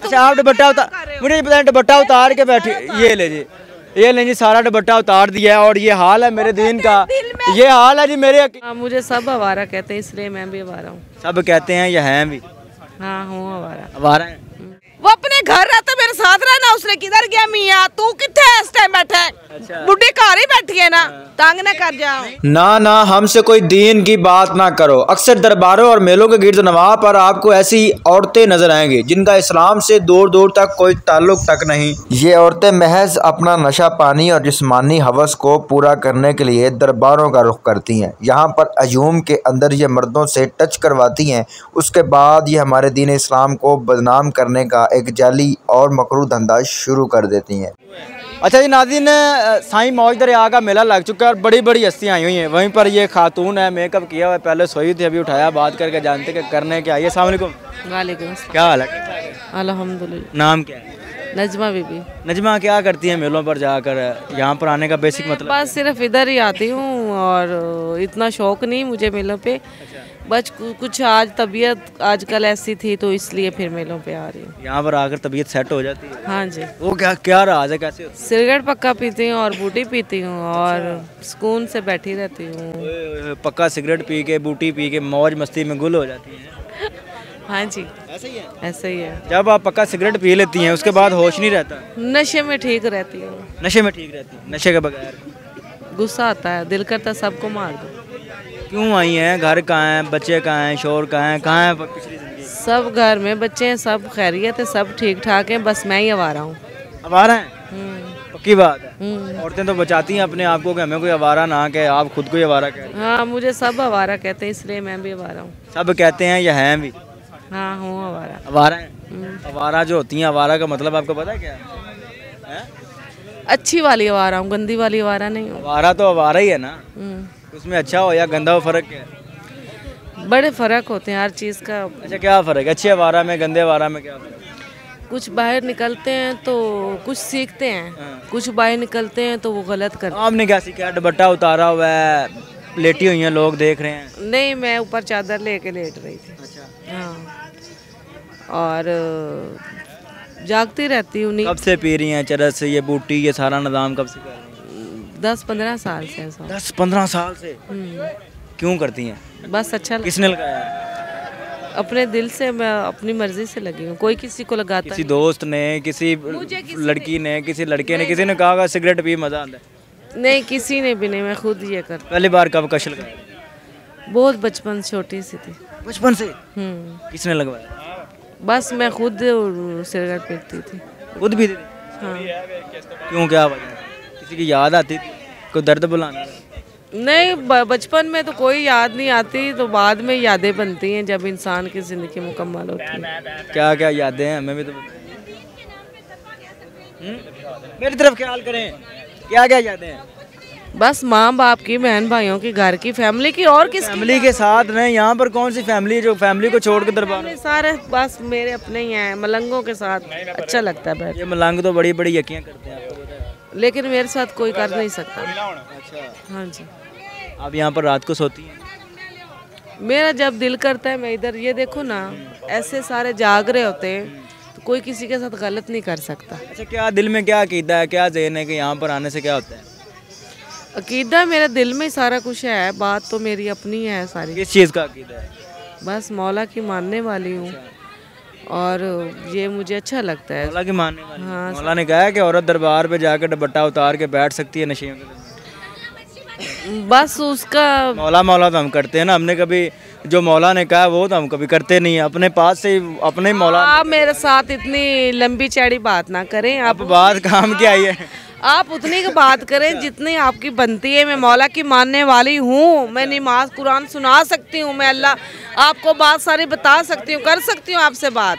अच्छा आप दुपट्टा उतार, मुझे पता है दुपट्टा उतार के बैठी, ये ले जी, ये ले जी, सारा दुपट्टा उतार दिया है और ये हाल है मेरे दीन का, ये हाल है जी मेरे। मुझे सब आवारा कहते हैं इसलिए मैं भी आवारा हूँ। सब कहते हैं या हैं भी? हाँ हूँ आवारा। आवारा है। वो अपने घर रहता मेरे साथ रहना, उसने किधर गया मियाँ, तू किथे है इस टाइम बैठा है? अच्छा। बुढ़ी घर ही बैठी है ना, तंग ना कर जाओ। ना हमसे कोई दीन की बात ना करो। अक्सर दरबारों और मेलों के गिरद नवाह पर आपको ऐसी औरतें नजर आएंगी जिनका इस्लाम से दूर दूर तक कोई ताल्लुक तक नहीं। ये औरतें महज अपना नशा पानी और जिस्मानी हवस को पूरा करने के लिए दरबारों का रुख करती हैं। यहाँ पर हजूम के अंदर ये मर्दों से टच करवाती हैं, उसके बाद ये हमारे दीन इस्लाम को बदनाम करने का एक जाली और मकरू धंधा शुरू कर देती हैं। अच्छा जी नाज़रीन, साईं मौज दरिया का मेला लग चुका है और बड़ी बड़ी हस्तियाँ आई हुई हैं। वहीं पर ये खातून है, मेकअप किया हुआ है, पहले सोई थी, अभी उठाया, बात करके जानते कि करने क्या। ये अस्सलाम वालेकुम। वालेकुम। क्या हाल है? अल्हम्दुलिल्लाह। नाम क्या है? नजमा बीबी। नजमा क्या करती है मेलों पर जाकर? यहाँ पर आने का बेसिक मतलब? बस सिर्फ इधर ही आती हूँ और इतना शौक नहीं मुझे मेलों पे। बस कुछ आज तबीयत आजकल ऐसी थी तो इसलिए फिर मेलों पे आ रही हूँ। यहाँ पर आकर तबीयत सेट हो जाती है? हाँ जी। वो क्या राज है, कैसे? सिगरेट पक्का पीती हूँ और बूटी पीती हूँ और सुकून से बैठी रहती हूँ। पक्का सिगरेट पी के बूटी पी के मौज मस्ती में गुल हो जाती है? हाँ जी ऐसा ही है। ऐसा ही है। जब आप पक्का सिगरेट पी लेती हैं उसके बाद होश नहीं रहता? नशे में ठीक रहती हूँ। नशे में ठीक रहती है, नशे के बगैर? गुस्सा आता है, दिल करता सबको मार दो। क्यों आई हैं? घर कहाँ हैं, बच्चे कहाँ हैं, शोर कहाँ है पिछली जिंदगी? सब घर में बच्चे हैं, सब खैरियत है, सब ठीक ठाक हैं, बस मैं ही आवारा हूँ। आवारा हैं? पक्की बात है। औरतें तो बचाती हैं अपने आप को कि हमें कोई आवारा ना कहे, आप खुद को ही आवारा कहें। हाँ मुझे सब आवारा कहते हैं इसलिए मैं भी आवारा हूँ। सब कहते हैं या हैं भी? हाँ हूँ आवारा। आवारा हैं? आवारा जो होती हैं, आवारा का मतलब आपको पता है क्या है? अच्छी वाली आवारा हूँ, गंदी वाली आवारा नहीं हूँ। आवारा तो आवारा ही है ना, उसमें अच्छा हो या गंदा हो फर्क क्या है? बड़े फर्क होते हैं हर चीज़ का। अच्छा क्या फ़र्क है अच्छे आवारा में गंदे आवारा में? क्या फ़र्क है? कुछ बाहर निकलते हैं तो कुछ सीखते हैं, कुछ बाहर निकलते हैं तो वो गलत करते हैं। आपने क्या सीखा? दुपट्टा उतारा हुआ है, लेटी हुई हैं, लोग देख रहे हैं। नहीं मैं ऊपर चादर लेके लेट रही थी। अच्छा। हाँ और जागती रहती हूँ। कब से पी रही हैं चरस, ये बूटी, ये सारा निज़ाम कब से कर रही हैं? 10-15 साल से ऐसा। 10-15 साल से? क्यों करती हैं? बस अच्छा किसने लगाया? अपने दिल से, मैं अपनी मर्जी से लगी हूँ, कोई किसी को लगाता किसी दोस्त ने, किसी लड़की ने, किसी लड़के ने, किसी ने कहा सिगरेट पी मजा आता है? नहीं किसी ने भी नहीं, मैं खुद ये कर। पहली बार कब कश लगाया? बहुत बचपन, छोटी सी थी। बचपन से? किसने लगवाया? बस मैं खुद सिगरेट पीती थी। खुद भी? हाँ। क्यों, क्या वजह? किसी की याद आती थी, कोई दर्द बुलाना? नहीं बचपन में तो कोई याद नहीं आती, तो बाद में यादें बनती हैं जब इंसान की ज़िंदगी मुकम्मल होती है। क्या क्या यादें हैं, हमें भी तो मेरी तरफ ख्याल करें, क्या क्या यादें हैं? बस माँ बाप की, बहन भाइयों की, घर की, फैमिली की, और किस फैमिली के साथ रहें। यहाँ पर कौन सी फैमिली जो फैमिली को छोड़ के दरबार? सारे बस मेरे अपने ही हैं। मलंगों के साथ अच्छा लगता है बैठ। ये मलंग तो बड़ी बड़ी यकियाँ करते हैं, लेकिन मेरे साथ कोई कर नहीं सकता। अच्छा। हाँ जी। आप यहाँ पर रात को सोती हैं? मेरा जब दिल करता है मैं इधर, ये देखो ना ऐसे सारे जाग रहे होते हैं, तो कोई किसी के साथ गलत नहीं कर सकता। अच्छा क्या दिल में क्या अकीदा है, क्या ज़हन है कि यहाँ पर आने से क्या होता है? अकीदा मेरे दिल में सारा कुछ है, बात तो मेरी अपनी है सारी। किस चीज़ का अकीदा है? बस मौला की मानने वाली हूँ और ये मुझे अच्छा लगता है। मौला की मानने वाली? हाँ। मौला ने कहा है कि औरत दरबार पे जाकर दुपट्टा उतार के बैठ सकती है नशे में? बस उसका मौला तो हम करते हैं ना, हमने कभी जो मौला ने कहा वो तो हम कभी करते नहीं है, अपने पास से अपने मौला। आप मेरे साथ इतनी लंबी चौड़ी बात ना करें। आप बात काम की आई है, आप उतनी की बात करें जितनी आपकी बनती है। मैं मौला की मानने वाली हूँ, मैं नमाज कुरान सुना सकती हूँ, मैं अल्लाह आपको बात सारी बता सकती हूँ, कर सकती हूँ आपसे बात।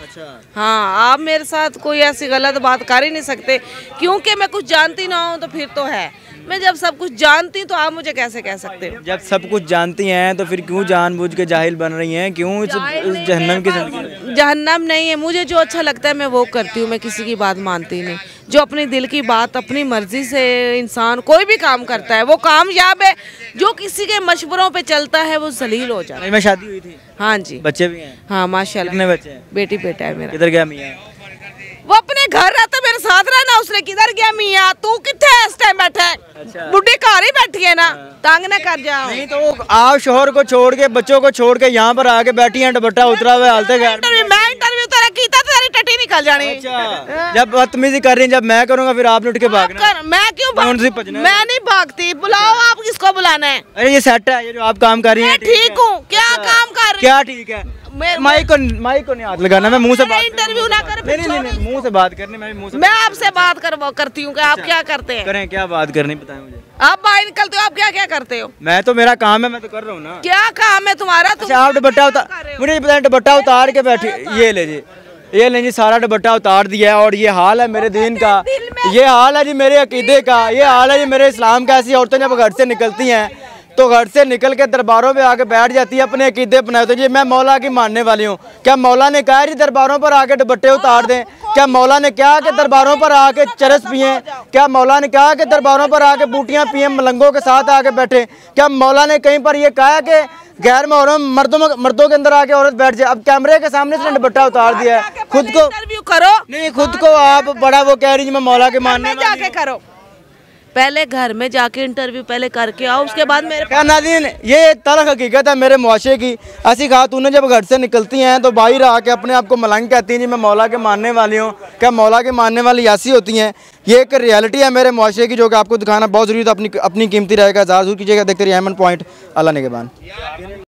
हाँ आप मेरे साथ कोई ऐसी गलत बात कर ही नहीं सकते, क्योंकि मैं कुछ जानती ना हूँ तो फिर तो है। मैं जब सब कुछ जानती तो आप मुझे कैसे कह सकते हो? जब सब कुछ जानती हैं तो फिर क्यों जानबूझ के जाहिल बन रही हैं? क्यों इस जहन्नम की जिंदगी? जहन्नम नहीं है, मुझे जो अच्छा लगता है मैं वो करती हूँ, मैं किसी की बात मानती नहीं। जो अपने दिल की बात अपनी मर्जी से इंसान कोई भी काम करता है वो कामयाब है, जो किसी के मशवरों पे चलता है वो जलील हो जाता है। में शादी हुई थी? हाँ जी। बच्चे भी हैं? हाँ माशाल्लाह। कितने बच्चे हैं? बेटी बेटा है मेरा। किधर गया मियाँ? वो अपने घर रहता मेरे साथ रहना, उसने किधर गया मियाँ, तू किथे इस टाइम बैठा है? अच्छा। बुढ़ी घर ही बैठी है ना, तंग ना कर जाओ। नहीं तो आप शोहर को छोड़ के बच्चों को छोड़ के यहाँ पर आके बैठी हैं, दुपट्टा उतरा हुआ हालते मैं इंटरव्यू तेरा कीता तो तेरी टट्टी निकल जानी। अच्छा, जब बदतमीजी कर रही हैं, जब मैं करूँगा फिर आपने उठ के भागना। मैं क्यों मैं नहीं भागती, बुलाओ आप किसको बुलाना है? अरे ये सेट है, ये जो आप काम कर रही हैं। ठीक हूँ, क्या काम कर रही? क्या ठीक है? माइक को नहीं हाथ लगाना, मैं मुंह से बात इंटरव्यू ना कर। नहीं, मुंह से बात करनी, मैं मुंह से मैं आपसे बात करती हूँ कि आप क्या करते हैं? करें, क्या बात करनी बताएं मुझे। आप बाहर निकलते हो, आप क्या क्या करते हो? मैं तो, मेरा काम है, मैं तो कर रहा हूँ ना। क्या काम है तुम्हारा? अच्छा, आप दुपट्टा उतार, मुझे ये बताएं, दुपट्टा उतार के बैठी, ये ले जी, ये ले जी, सारा दुपट्टा उतार दिया है और ये हाल है मेरे दीन का, ये हाल है जी मेरे अकीदे का, ये हाल है जी मेरे इस्लाम का। ऐसी औरतें जब घर से निकलती हैं तो घर से निकल के दरबारों में आके बैठ जाती है, अपने अकीदे अपनाए। तो जी मैं मौला की मानने वाली हूँ, क्या मौला ने कहा है जी दरबारों पर आके दुपट्टे उतार दें? क्या मौला ने कहा कि दरबारों पर आके चरस पिए? क्या मौला ने कहा कि दरबारों पर आके बूटियाँ पिए, मलंगों के साथ आके बैठे? क्या मौला ने कहीं पर ये कहा कि गैर महरम मर्दों के अंदर आके औरत बैठ जाए? अब कैमरे के सामने से दुपट्टा उतार दिया है, खुद को इंटरव्यू करो। नहीं, खुद को आप बड़ा वो कह रही जी मैं मौला के मानने वाली हूं। जाके करो, पहले घर में जाके इंटरव्यू पहले करके आओ, उसके बाद मेरे। क्या नाज़रीन, ये तल्ख हकीकत है मेरे मुआशरे की। ऐसी खातूनें जब घर से निकलती हैं तो बाहर आके अपने आप को मलंग कहती हैं जी मैं मौला के मानने वाली हूँ। क्या मौला के मानने वाली ऐसी होती हैं? ये एक रियलिटी है मेरे मुआशरे की, जो कि आपको दिखाना बहुत ज़रूरी था। अपनी कीमती राय का इज़हार ज़रूर कीजिएगा। देखते रहिए अमन पॉइंट, अल्लाह निगहबान।